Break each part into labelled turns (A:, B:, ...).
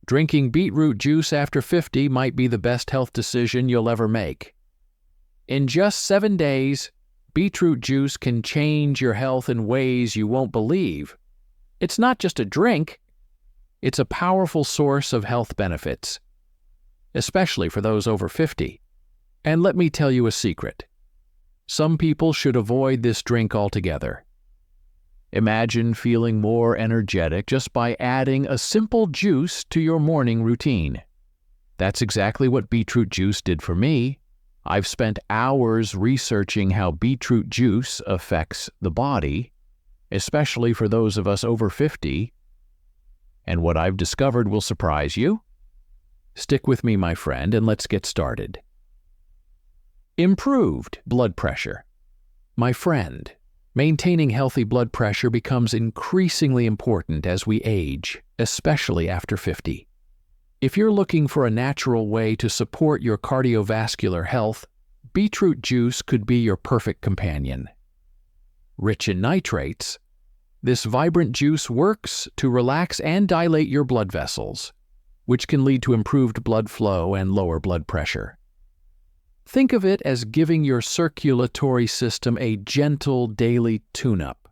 A: Drinking beetroot juice after 50 might be the best health decision you'll ever make. In just 7 days, beetroot juice can change your health in ways you won't believe. It's not just a drink, it's a powerful source of health benefits, especially for those over 50. And let me tell you a secret. Some people should avoid this drink altogether. Imagine feeling more energetic just by adding a simple juice to your morning routine. That's exactly what beetroot juice did for me. I've spent hours researching how beetroot juice affects the body, especially for those of us over 50, and what I've discovered will surprise you. Stick with me, my friend, and let's get started. Improved blood pressure. My friend, maintaining healthy blood pressure becomes increasingly important as we age, especially after 50. If you're looking for a natural way to support your cardiovascular health, beetroot juice could be your perfect companion. Rich in nitrates, this vibrant juice works to relax and dilate your blood vessels, which can lead to improved blood flow and lower blood pressure. Think of it as giving your circulatory system a gentle daily tune-up.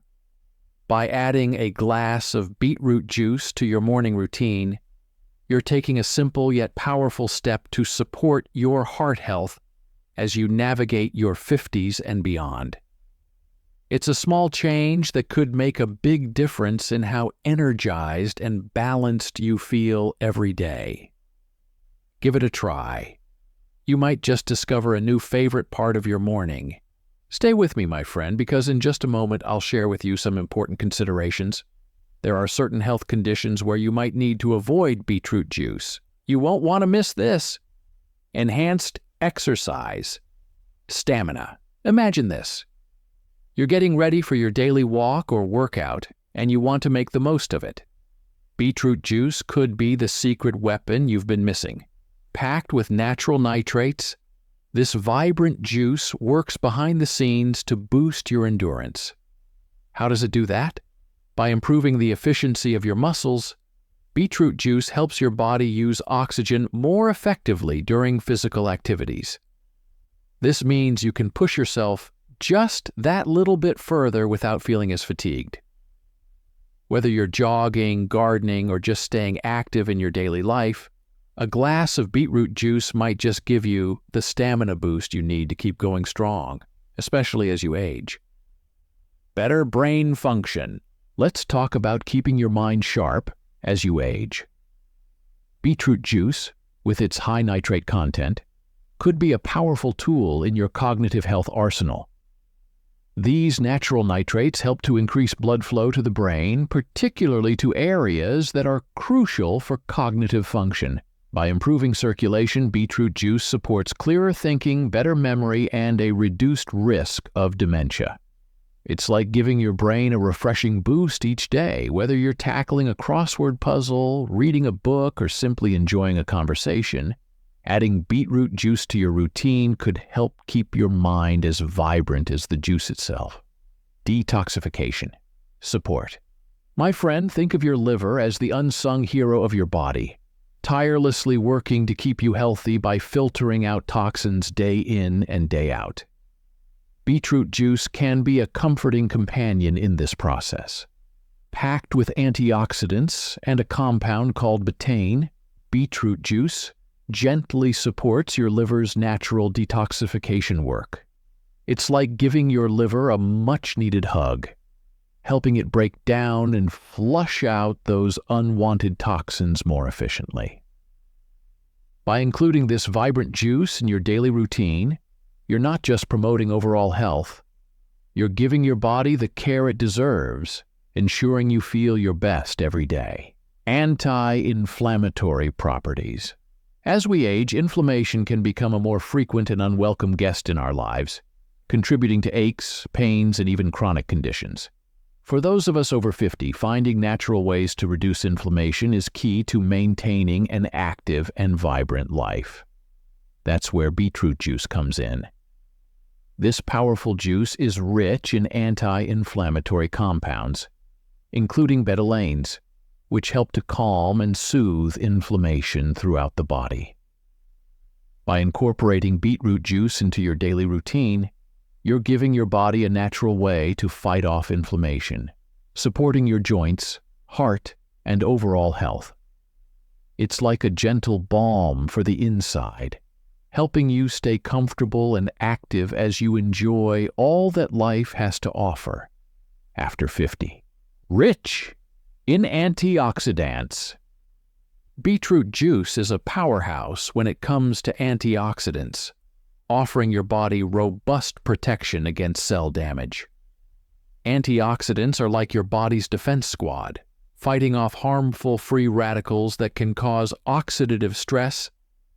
A: By adding a glass of beetroot juice to your morning routine, you're taking a simple yet powerful step to support your heart health as you navigate your 50s and beyond. It's a small change that could make a big difference in how energized and balanced you feel every day. Give it a try. You might just discover a new favorite part of your morning. Stay with me, my friend, because in just a moment I'll share with you some important considerations. There are certain health conditions where you might need to avoid beetroot juice. You won't want to miss this. Enhanced exercise. Stamina. Imagine this. You're getting ready for your daily walk or workout, and you want to make the most of it. Beetroot juice could be the secret weapon you've been missing. Packed with natural nitrates, this vibrant juice works behind the scenes to boost your endurance. How does it do that? By improving the efficiency of your muscles, beetroot juice helps your body use oxygen more effectively during physical activities. This means you can push yourself just that little bit further without feeling as fatigued. Whether you're jogging, gardening, or just staying active in your daily life, a glass of beetroot juice might just give you the stamina boost you need to keep going strong, especially as you age. Better brain function. Let's talk about keeping your mind sharp as you age. Beetroot juice, with its high nitrate content, could be a powerful tool in your cognitive health arsenal. These natural nitrates help to increase blood flow to the brain, particularly to areas that are crucial for cognitive function. By improving circulation, beetroot juice supports clearer thinking, better memory, and a reduced risk of dementia. It's like giving your brain a refreshing boost each day, whether you're tackling a crossword puzzle, reading a book, or simply enjoying a conversation. Adding beetroot juice to your routine could help keep your mind as vibrant as the juice itself. Detoxification Support. My friend, think of your liver as the unsung hero of your body, tirelessly working to keep you healthy by filtering out toxins day in and day out. Beetroot juice can be a comforting companion in this process. Packed with antioxidants and a compound called betaine, beetroot juice gently supports your liver's natural detoxification work. It's like giving your liver a much-needed hug, helping it break down and flush out those unwanted toxins more efficiently. By including this vibrant juice in your daily routine, you're not just promoting overall health, you're giving your body the care it deserves, ensuring you feel your best every day. Anti-inflammatory properties. As we age, inflammation can become a more frequent and unwelcome guest in our lives, contributing to aches, pains, and even chronic conditions. For those of us over 50, finding natural ways to reduce inflammation is key to maintaining an active and vibrant life. That's where beetroot juice comes in. This powerful juice is rich in anti-inflammatory compounds, including betalains, which help to calm and soothe inflammation throughout the body. By incorporating beetroot juice into your daily routine, you're giving your body a natural way to fight off inflammation, supporting your joints, heart, and overall health. It's like a gentle balm for the inside, helping you stay comfortable and active as you enjoy all that life has to offer after 50. Rich in antioxidants. Beetroot juice is a powerhouse when it comes to antioxidants, offering your body robust protection against cell damage. Antioxidants are like your body's defense squad, fighting off harmful free radicals that can cause oxidative stress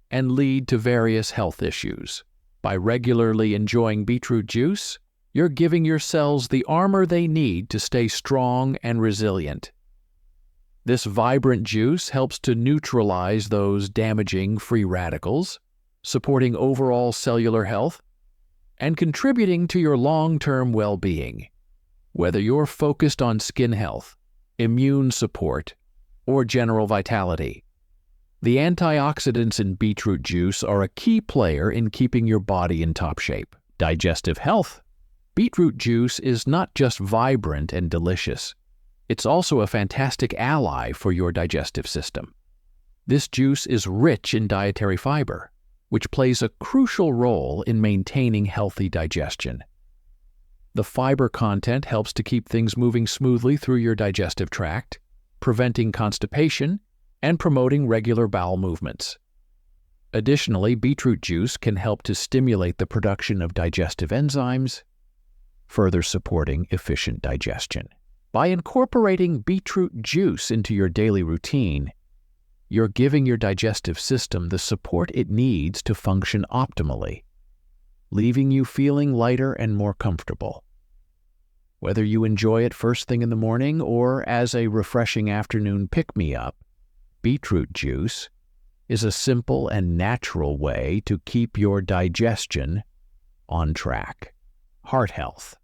A: and lead to various health issues. By regularly enjoying beetroot juice, you're giving your cells the armor they need to stay strong and resilient. This vibrant juice helps to neutralize those damaging free radicals, supporting overall cellular health and contributing to your long-term well-being. Whether you're focused on skin health, immune support, or general vitality, the antioxidants in beetroot juice are a key player in keeping your body in top shape. Digestive health. Beetroot juice is not just vibrant and delicious. It's also a fantastic ally for your digestive system. This juice is rich in dietary fiber, which plays a crucial role in maintaining healthy digestion. The fiber content helps to keep things moving smoothly through your digestive tract, preventing constipation and promoting regular bowel movements. Additionally, beetroot juice can help to stimulate the production of digestive enzymes, further supporting efficient digestion. By incorporating beetroot juice into your daily routine, you're giving your digestive system the support it needs to function optimally, leaving you feeling lighter and more comfortable. Whether you enjoy it first thing in the morning or as a refreshing afternoon pick-me-up, beetroot juice is a simple and natural way to keep your digestion on track. Heart health.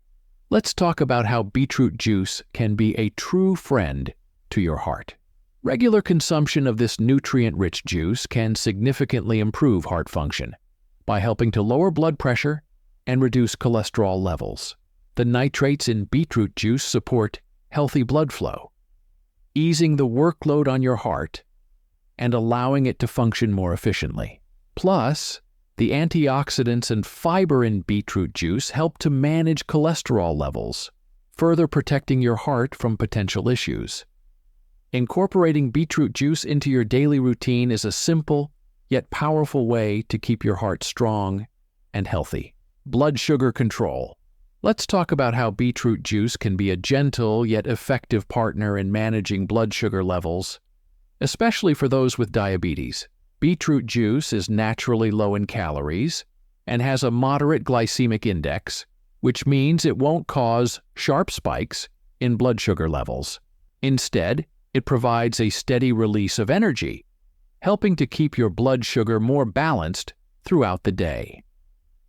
A: Let's talk about how beetroot juice can be a true friend to your heart. Regular consumption of this nutrient-rich juice can significantly improve heart function by helping to lower blood pressure and reduce cholesterol levels. The nitrates in beetroot juice support healthy blood flow, easing the workload on your heart and allowing it to function more efficiently. Plus, the antioxidants and fiber in beetroot juice help to manage cholesterol levels, further protecting your heart from potential issues. Incorporating beetroot juice into your daily routine is a simple yet powerful way to keep your heart strong and healthy. Blood sugar control. Let's talk about how beetroot juice can be a gentle yet effective partner in managing blood sugar levels, especially for those with diabetes. Beetroot juice is naturally low in calories and has a moderate glycemic index, which means it won't cause sharp spikes in blood sugar levels. Instead, it provides a steady release of energy, helping to keep your blood sugar more balanced throughout the day.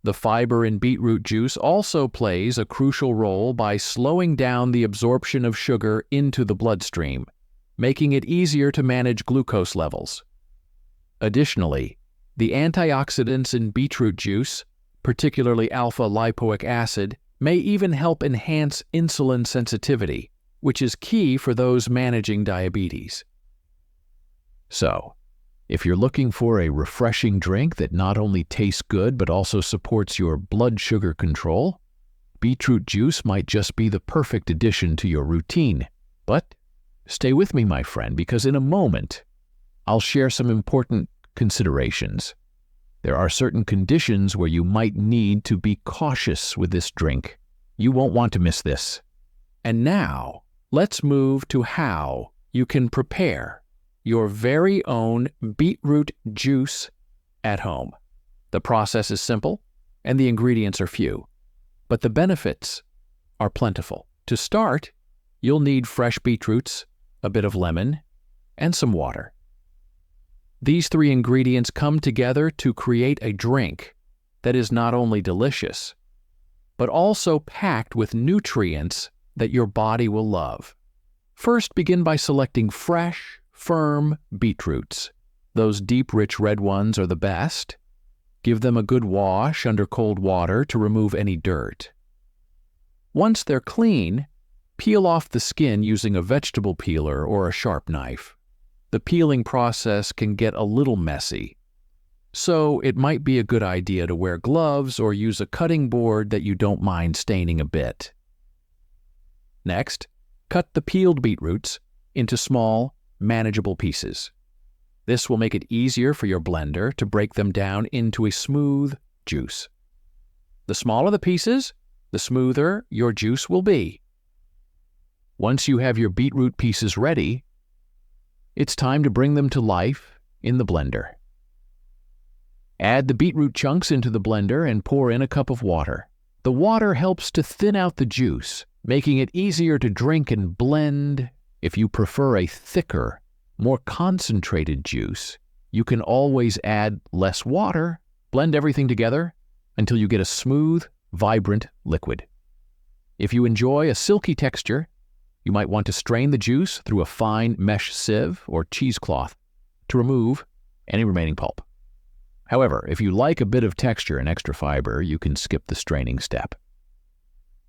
A: The fiber in beetroot juice also plays a crucial role by slowing down the absorption of sugar into the bloodstream, making it easier to manage glucose levels. Additionally, the antioxidants in beetroot juice, particularly alpha-lipoic acid, may even help enhance insulin sensitivity, which is key for those managing diabetes. So, if you're looking for a refreshing drink that not only tastes good but also supports your blood sugar control, beetroot juice might just be the perfect addition to your routine. But stay with me, my friend, because in a moment, I'll share some important considerations. There are certain conditions where you might need to be cautious with this drink. You won't want to miss this. And now, let's move to how you can prepare your very own beetroot juice at home. The process is simple, and the ingredients are few, but the benefits are plentiful. To start, you'll need fresh beetroots, a bit of lemon, and some water. These three ingredients come together to create a drink that is not only delicious, but also packed with nutrients that your body will love. First, begin by selecting fresh, firm beetroots. Those deep, rich red ones are the best. Give them a good wash under cold water to remove any dirt. Once they're clean, peel off the skin using a vegetable peeler or a sharp knife. The peeling process can get a little messy, so it might be a good idea to wear gloves or use a cutting board that you don't mind staining a bit. Next, cut the peeled beetroots into small, manageable pieces. This will make it easier for your blender to break them down into a smooth juice. The smaller the pieces, the smoother your juice will be. Once you have your beetroot pieces ready, it's time to bring them to life in the blender. Add the beetroot chunks into the blender and pour in a cup of water. The water helps to thin out the juice, making it easier to drink and blend. If you prefer a thicker, more concentrated juice, you can always add less water. Blend everything together until you get a smooth, vibrant liquid. If you enjoy a silky texture, you might want to strain the juice through a fine mesh sieve or cheesecloth to remove any remaining pulp. However, if you like a bit of texture and extra fiber, you can skip the straining step.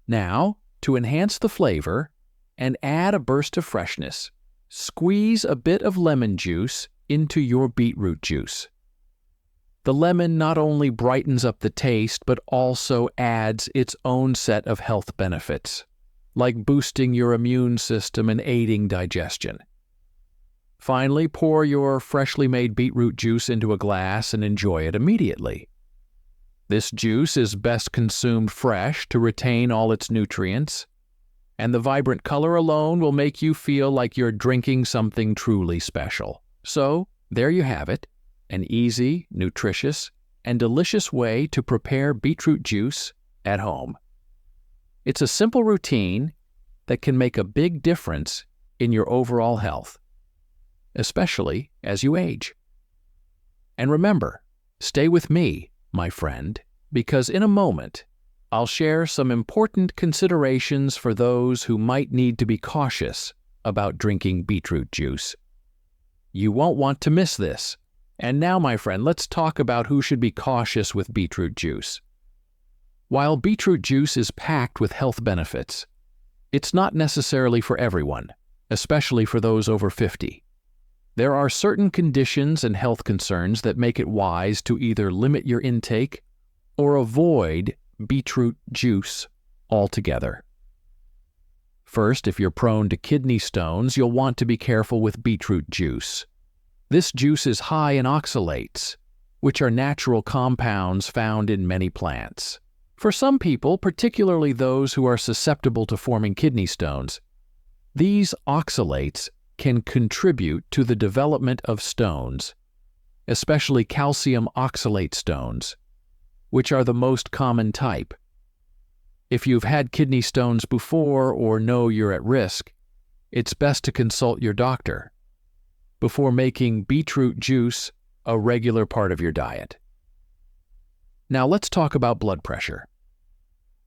A: Now, to enhance the flavor and add a burst of freshness, squeeze a bit of lemon juice into your beetroot juice. The lemon not only brightens up the taste, but also adds its own set of health benefits, like boosting your immune system and aiding digestion. Finally, pour your freshly made beetroot juice into a glass and enjoy it immediately. This juice is best consumed fresh to retain all its nutrients, and the vibrant color alone will make you feel like you're drinking something truly special. So, there you have it, an easy, nutritious, and delicious way to prepare beetroot juice at home. It's a simple routine that can make a big difference in your overall health, especially as you age. And remember, stay with me, my friend, because in a moment, I'll share some important considerations for those who might need to be cautious about drinking beetroot juice. You won't want to miss this. And now, my friend, let's talk about who should be cautious with beetroot juice. While beetroot juice is packed with health benefits, it's not necessarily for everyone, especially for those over 50. There are certain conditions and health concerns that make it wise to either limit your intake or avoid beetroot juice altogether. First, if you're prone to kidney stones, you'll want to be careful with beetroot juice. This juice is high in oxalates, which are natural compounds found in many plants. For some people, particularly those who are susceptible to forming kidney stones, these oxalates can contribute to the development of stones, especially calcium oxalate stones, which are the most common type. If you've had kidney stones before or know you're at risk, it's best to consult your doctor before making beetroot juice a regular part of your diet. Now let's talk about blood pressure.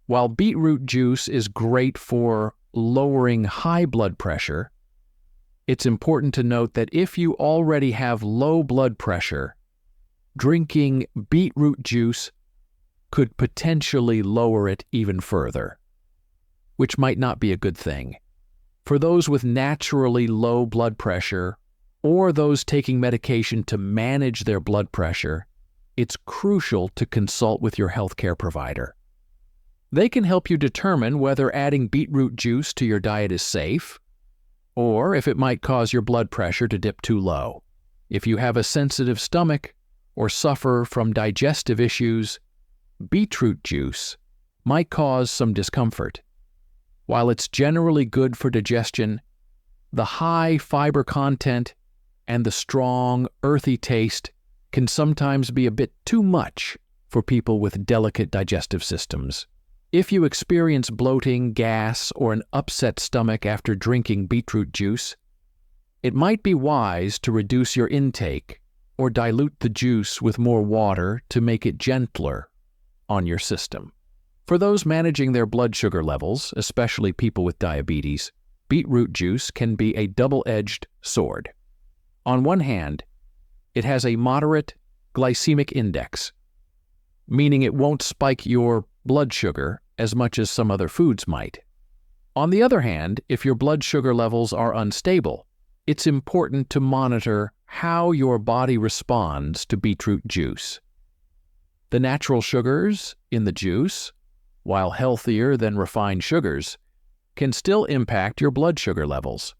A: While beetroot juice is great for lowering high blood pressure, it's important to note that if you already have low blood pressure, drinking beetroot juice could potentially lower it even further, which might not be a good thing. For those with naturally low blood pressure or those taking medication to manage their blood pressure, it's crucial to consult with your healthcare provider. They can help you determine whether adding beetroot juice to your diet is safe, or if it might cause your blood pressure to dip too low. If you have a sensitive stomach or suffer from digestive issues, beetroot juice might cause some discomfort. While it's generally good for digestion, the high fiber content and the strong, earthy taste can sometimes be a bit too much for people with delicate digestive systems. If you experience bloating, gas, or an upset stomach after drinking beetroot juice, it might be wise to reduce your intake or dilute the juice with more water to make it gentler on your system. For those managing their blood sugar levels, especially people with diabetes, beetroot juice can be a double-edged sword. On one hand, it has a moderate glycemic index, meaning it won't spike your blood sugar as much as some other foods might. On the other hand, if your blood sugar levels are unstable, it's important to monitor how your body responds to beetroot juice. The natural sugars in the juice, while healthier than refined sugars, can still impact your blood sugar levels.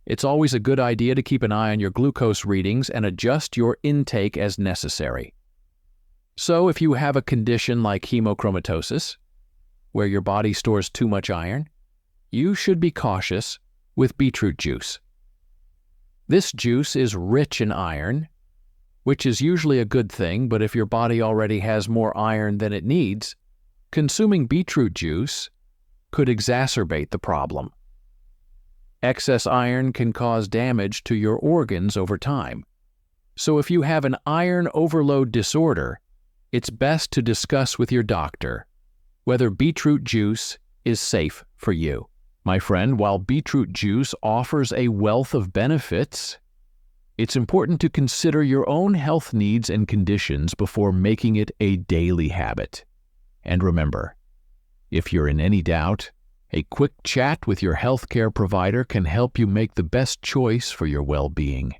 A: It's always a good idea to keep an eye on your glucose readings and adjust your intake as necessary. So if you have a condition like hemochromatosis, where your body stores too much iron, you should be cautious with beetroot juice. This juice is rich in iron, which is usually a good thing, but if your body already has more iron than it needs, consuming beetroot juice could exacerbate the problem. Excess iron can cause damage to your organs over time. So if you have an iron overload disorder, it's best to discuss with your doctor whether beetroot juice is safe for you. My friend, while beetroot juice offers a wealth of benefits, it's important to consider your own health needs and conditions before making it a daily habit. And remember, if you're in any doubt, a quick chat with your healthcare provider can help you make the best choice for your well-being.